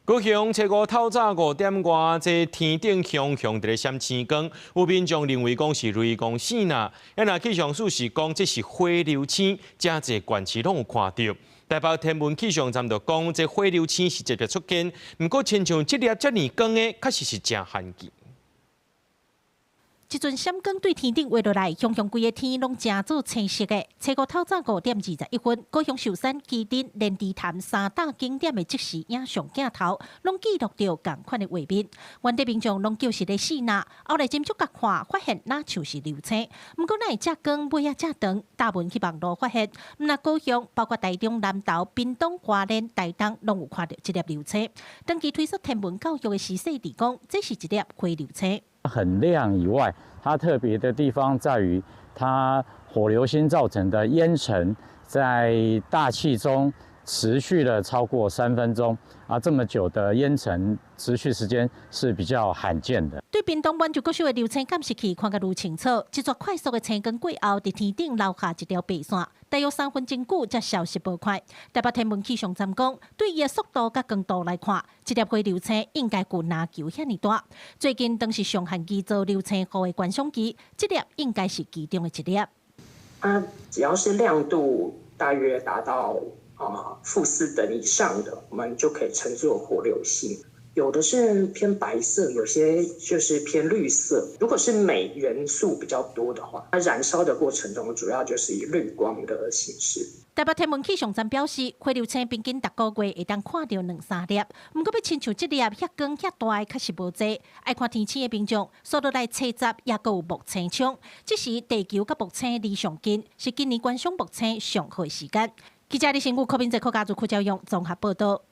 高雄初五透早5点外，这天顶熊熊在咧闪星光，有民众认为讲是雷公死啦，若气象署是讲这是火流星，真侪县市拢有看到。台北天文气象站就讲，这火流星是特别出现，不过亲像这粒遮尔光的，确实是真罕见。一阵闪光对天顶滑落来，熊熊规个天拢真做青色的。初五透早5:21，高雄寿山、基丁、莲池潭三大景点的即时影像镜头，拢记录到同款的画面。原地民众拢叫是咧死呐，后来斟酌甲看，发现那像是流星。不过那会遮光，尾啊遮长，大部分去网络发现，那高雄包括台中、南投、屏东、花莲、台东，拢有看到这粒流星。长期推测天文教育的时势地讲，这是一粒火流星。很亮以外，它特别的地方在于，它火流星造成的烟尘在大气中持续了超过3分钟啊，这么久的烟尘持续时间是比较罕见的。对屏东原就国小的流星监视器看个愈清楚，一撮快速的青光过后，伫天顶留下一条白线，大约3分钟久才消失无快。台北天文气象站讲，对伊的速度甲光度来看，这粒火流星应该有篮球遐尼大。最近当是上旱季做流星雨的观赏期，这粒应该是其中的一粒。只要是亮度大约达到-4等以上的，我们就可以称作火流星。有的是偏白色，有些就是偏绿色。如果是镁元素比较多的话，它燃烧的过程中主要就是以绿光的形式。台北天文气象站表示，火流星平均逐个月会当看到2-3粒，不过要亲像这粒遐光遐大的，确实无济。爱看天星的民众，速度来测集，也阁有木星枪。这时地球甲木星离上近，是今年观赏木星上好的时间。记者李新武、柯宾泽、柯家族、柯昭勇综合报道。